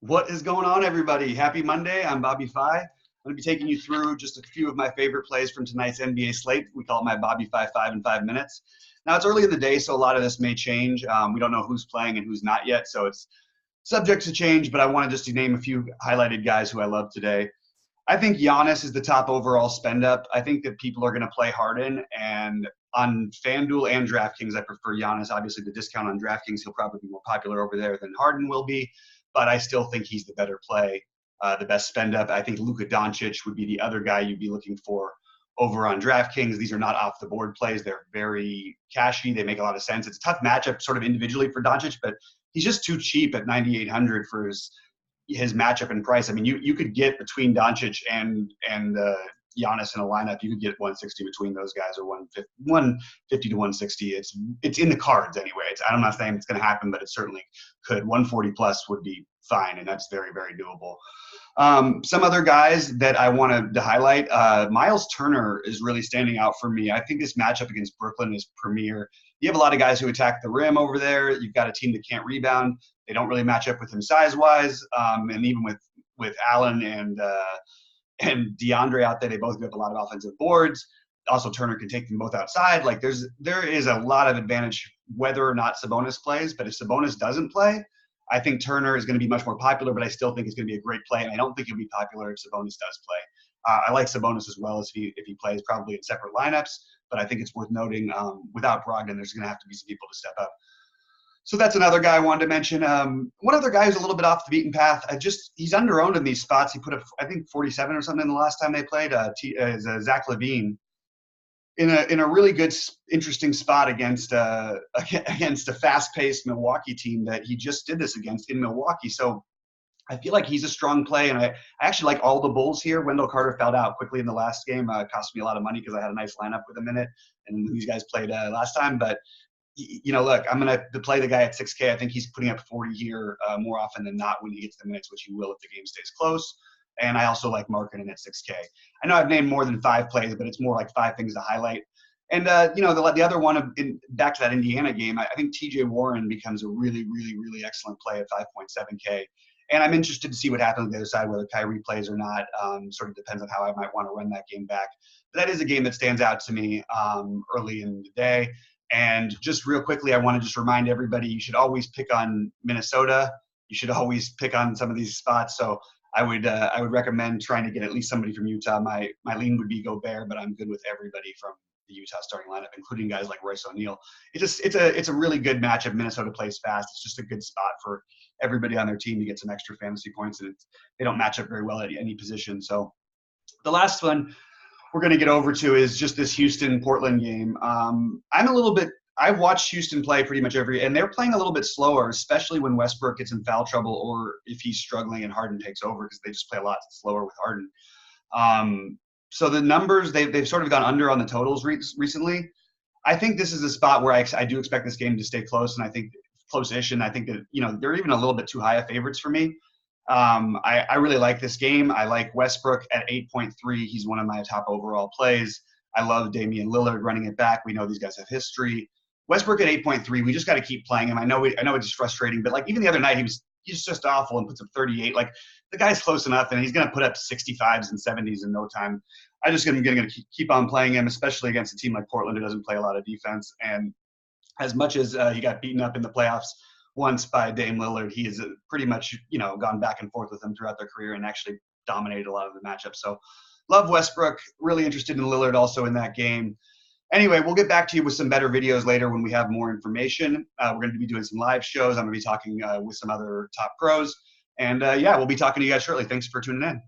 What is going on, everybody? Happy Monday. I'm BobbyFi. I'm going to be taking you through just a few of my favorite plays from tonight's NBA slate. We call it my BobbyFi Five in 5 minutes. Now, it's early in the day, so a lot of this may change. We don't know who's playing and who's not yet, so it's subject to change, but I wanted just to name a few highlighted guys who I love today. I think Giannis is the top overall spend up. I think that people are going to play Harden, and on FanDuel and DraftKings, I prefer Giannis. Obviously, the discount on DraftKings, he'll probably be more popular over there than Harden will be, but I still think he's the better play, the best spend up. I think Luka Doncic would be the other guy you'd be looking for over on DraftKings. These are not off the board plays. They're very cashy. They make a lot of sense. It's a tough matchup sort of individually for Doncic, but he's just too cheap at 9,800 for his matchup and price. I mean, you could get between Doncic and Giannis in a lineup, you could get 160 between those guys, or 150 to 160. It's in the cards anyway. I'm not saying it's going to happen, but it certainly could. 140 plus would be fine, and that's very, very doable. Some other guys that I wanted to highlight, Miles Turner is really standing out for me. I think this matchup against Brooklyn is premier. You have a lot of guys who attack the rim over there. You've got a team that can't rebound. They don't really match up with him size-wise, and even with Allen and DeAndre out there, they both give up a lot of offensive boards. Also, Turner can take them both outside. Like there is a lot of advantage whether or not Sabonis plays, but if Sabonis doesn't play, I think Turner is going to be much more popular, but I still think it's going to be a great play, and I don't think he'll be popular if Sabonis does play. I like Sabonis as well if he plays, probably in separate lineups, but I think it's worth noting without Brogdon, there's going to have to be some people to step up. So that's another guy I wanted to mention. One other guy who's a little bit off the beaten path. He's under-owned in these spots. He put up, I think, 47 or something the last time they played. Zach LaVine in a really good, interesting spot against a fast-paced Milwaukee team that he just did this against in Milwaukee. So I feel like he's a strong play, and I actually like all the Bulls here. Wendell Carter fouled out quickly in the last game. Cost me a lot of money because I had a nice lineup with him in it, and these guys played last time, but look, I'm going to play the guy at 6K. I think he's putting up 40 here more often than not when he gets the minutes, which he will if the game stays close. And I also like marketing at 6K. I know I've named more than 5 plays, but it's more like 5 things to highlight. And, the other one, back to that Indiana game, I think TJ Warren becomes a really, really, really excellent play at 5.7K. And I'm interested to see what happens on the other side, whether Kyrie plays or not. Sort of depends on how I might want to run that game back. But that is a game that stands out to me early in the day. And just real quickly, I want to just remind everybody, you should always pick on Minnesota. You should always pick on some of these spots. So I would recommend trying to get at least somebody from Utah. My lean would be Gobert, but I'm good with everybody from the Utah starting lineup, including guys like Royce O'Neal. It's a really good matchup. Minnesota plays fast. It's just a good spot for everybody on their team to get some extra fantasy points, and they don't match up very well at any position. So the last one we're going to get over to is just this Houston-Portland game. I've watched Houston play pretty much and they're playing a little bit slower, especially when Westbrook gets in foul trouble or if he's struggling and Harden takes over, because they just play a lot slower with Harden. So the numbers, they've sort of gone under on the totals recently. I think this is a spot where I do expect this game to stay close, and I think close-ish, and I think that, they're even a little bit too high of favorites for me. I really like this game. I like Westbrook at 8.3. He's one of my top overall plays. I love Damian Lillard running it back. We know these guys have history. Westbrook at 8.3. We just got to keep playing him. I know it's frustrating, but like even the other night, he's just awful and puts up 38. Like the guy's close enough, and he's going to put up 65s and 70s in no time. I just going to keep on playing him, especially against a team like Portland who doesn't play a lot of defense. And as much as he got beaten up in the playoffs once by Dame Lillard, he has pretty much, gone back and forth with them throughout their career and actually dominated a lot of the matchups. So love Westbrook, really interested in Lillard also in that game. Anyway, we'll get back to you with some better videos later when we have more information. We're going to be doing some live shows. I'm going to be talking with some other top pros. And we'll be talking to you guys shortly. Thanks for tuning in.